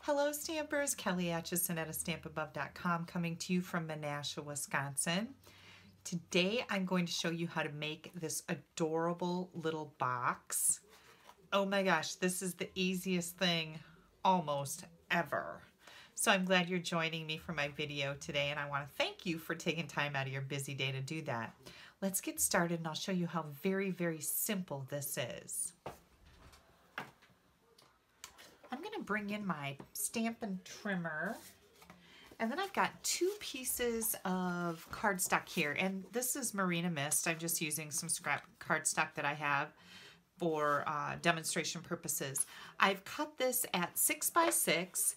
Hello Stampers, Kelly Acheson at astampabove.com coming to you from Menasha, Wisconsin. Today I'm going to show you how to make this adorable little box. Oh my gosh, this is the easiest thing almost ever. So I'm glad you're joining me for my video today, and I want to thank you for taking time out of your busy day to do that. Let's get started and I'll show you how very, very simple this is. I'm going to bring in my Stampin' Trimmer, and then I've got two pieces of cardstock here, and this is Marina Mist. I'm just using some scrap cardstock that I have for demonstration purposes. I've cut this at 6 by 6,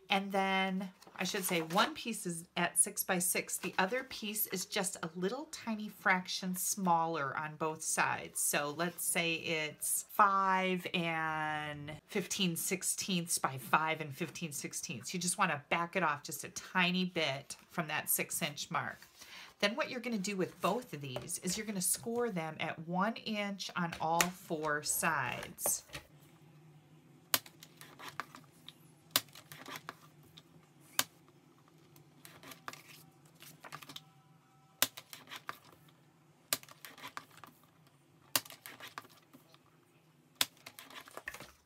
and then I should say one piece is at 6 by 6. The other piece is just a little tiny fraction smaller on both sides. So let's say it's 5 and 15/16 by 5 and 15/16. You just want to back it off just a tiny bit from that 6-inch mark. Then what you're going to do with both of these is you're going to score them at 1 inch on all 4 sides.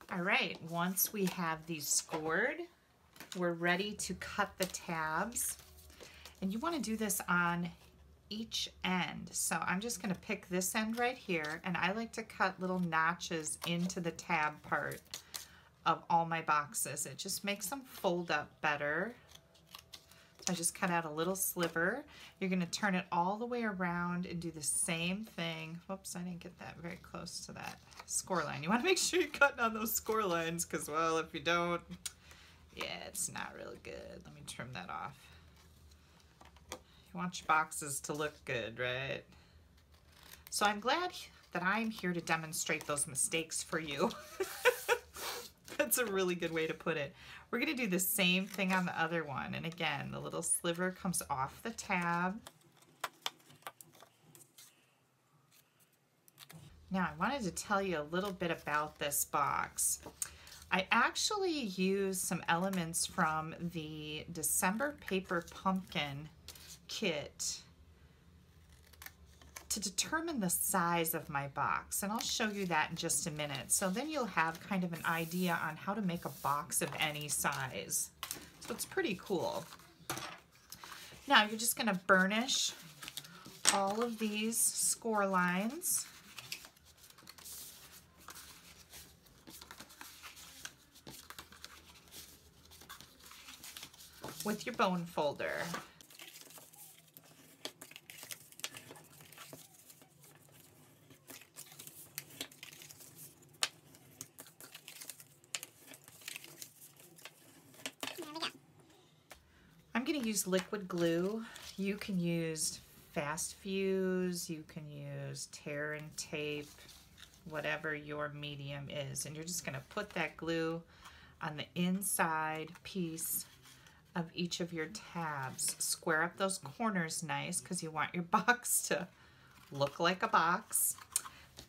All right, once we have these scored, we're ready to cut the tabs. And you want to do this on each end. So I'm just going to pick this end right here, and I like to cut little notches into the tab part of all my boxes. It just makes them fold up better. So I just cut out a little sliver. You're going to turn it all the way around and do the same thing. Whoops, I didn't get that very close to that score line. You want to make sure you're cutting on those score lines, because, well, if you don't, yeah, it's not really good. Let me trim that off. You want your boxes to look good, right? So I'm glad that I'm here to demonstrate those mistakes for you. That's a really good way to put it. We're going to do the same thing on the other one. And again, the little sliver comes off the tab. Now, I wanted to tell you a little bit about this box. I actually used some elements from the December Paper Pumpkin kit to determine the size of my box, and I'll show you that in just a minute. So then you'll have kind of an idea on how to make a box of any size. So it's pretty cool. Now you're just going to burnish all of these score lines. With your bone folder. I'm going to use liquid glue. You can use fast fuse, you can use tear and tape, whatever your medium is. And you're just going to put that glue on the inside piece of each of your tabs. Square up those corners nice, because you want your box to look like a box.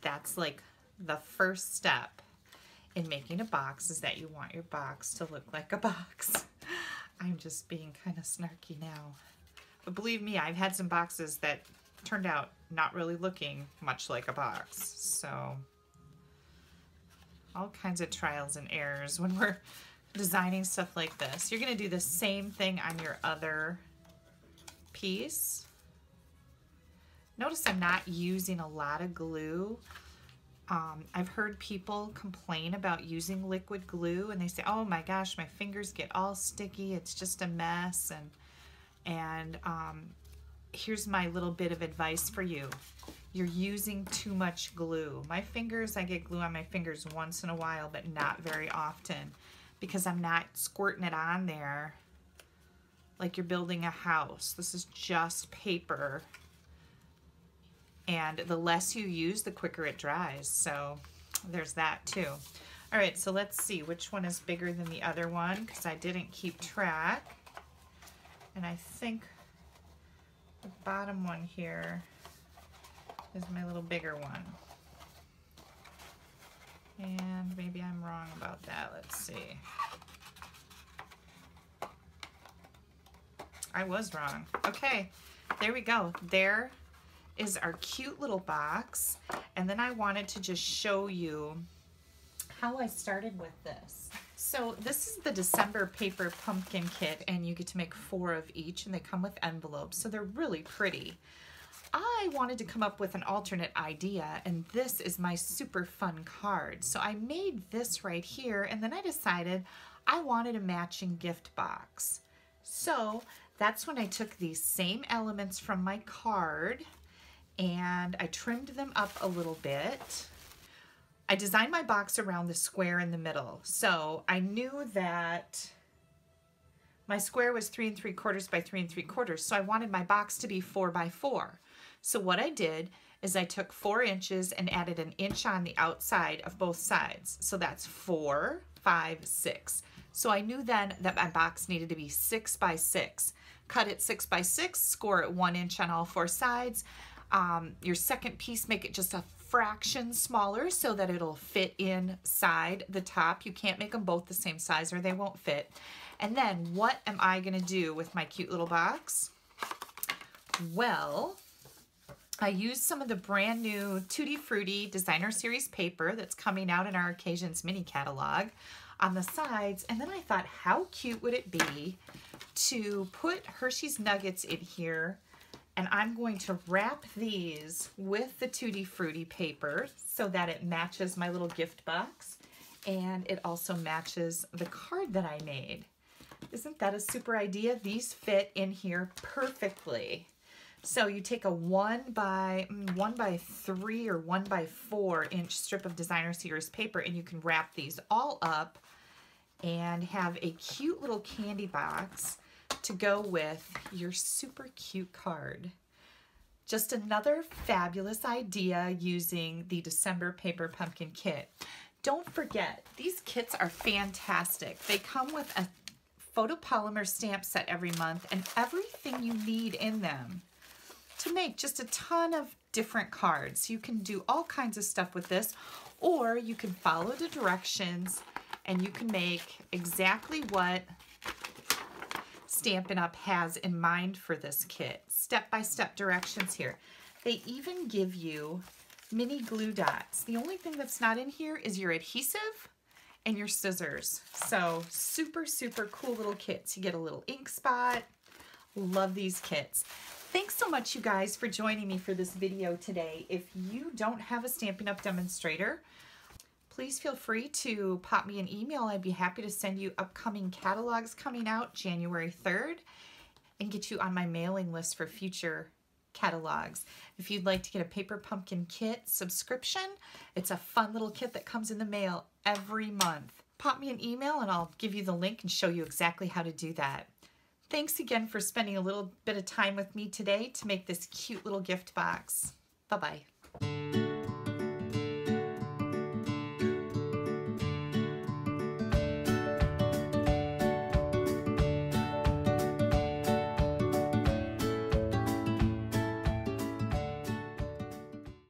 That's like the first step in making a box, is that you want your box to look like a box. I'm just being kind of snarky now. But believe me, I've had some boxes that turned out not really looking much like a box. So all kinds of trials and errors when we're designing stuff like this. You're going to do the same thing on your other piece. Notice I'm not using a lot of glue. I've heard people complain about using liquid glue, and they say, oh my gosh, my fingers get all sticky, it's just a mess. And here's my little bit of advice for you. You're using too much glue. My fingers, I get glue on my fingers once in a while, but not very often, because I'm not squirting it on there like you're building a house. This is just paper. And the less you use, the quicker it dries. So there's that too. All right, so let's see which one is bigger than the other one, because I didn't keep track. And I think the bottom one here is my little bigger one. And maybe I'm wrong about that. Let's see. I was wrong. Okay, there we go. There is our cute little box. And then I wanted to just show you how I started with this. So this is the December paper pumpkin kit, and you get to make 4 of each, and they come with envelopes, so they're really pretty. I wanted to come up with an alternate idea, and this is my super fun card. So I made this right here, and then I decided I wanted a matching gift box. So that's when I took these same elements from my card and I trimmed them up a little bit. I designed my box around the square in the middle. So I knew that my square was 3 3/4 by 3 3/4. So I wanted my box to be 4 by 4. So what I did is I took 4 inches and added an inch on the outside of both sides. So that's 4, 5, 6. So I knew then that my box needed to be 6 by 6. Cut it 6 by 6, score it 1 inch on all 4 sides. Your second piece, make it just a fraction smaller so that it'll fit inside the top. You can't make them both the same size or they won't fit. And then what am I gonna do with my cute little box? Well, I used some of the brand new Tutti Frutti Designer Series paper that's coming out in our Occasions mini catalog on the sides. And then I thought, how cute would it be to put Hershey's Nuggets in here? And I'm going to wrap these with the Tutti Frutti paper so that it matches my little gift box. And it also matches the card that I made. Isn't that a super idea? These fit in here perfectly. So you take a 1 by 3 or 1 by 4 inch strip of Designer Series paper, and you can wrap these all up and have a cute little candy box to go with your super cute card. Just another fabulous idea using the December paper pumpkin kit. Don't forget, these kits are fantastic. They come with a photopolymer stamp set every month and everything you need in them to make just a ton of different cards. You can do all kinds of stuff with this, or you can follow the directions and you can make exactly what Stampin' Up! Has in mind for this kit. Step-by-step directions here. They even give you mini glue dots. The only thing that's not in here is your adhesive and your scissors. So super, super cool little kits. You get a little ink spot. Love these kits. Thanks so much, you guys, for joining me for this video today. If you don't have a Stampin' Up! Demonstrator, please feel free to pop me an email. I'd be happy to send you upcoming catalogs coming out January 3rd and get you on my mailing list for future catalogs. If you'd like to get a paper pumpkin kit subscription, it's a fun little kit that comes in the mail every month. Pop me an email and I'll give you the link and show you exactly how to do that. Thanks again for spending a little bit of time with me today to make this cute little gift box. Bye-bye.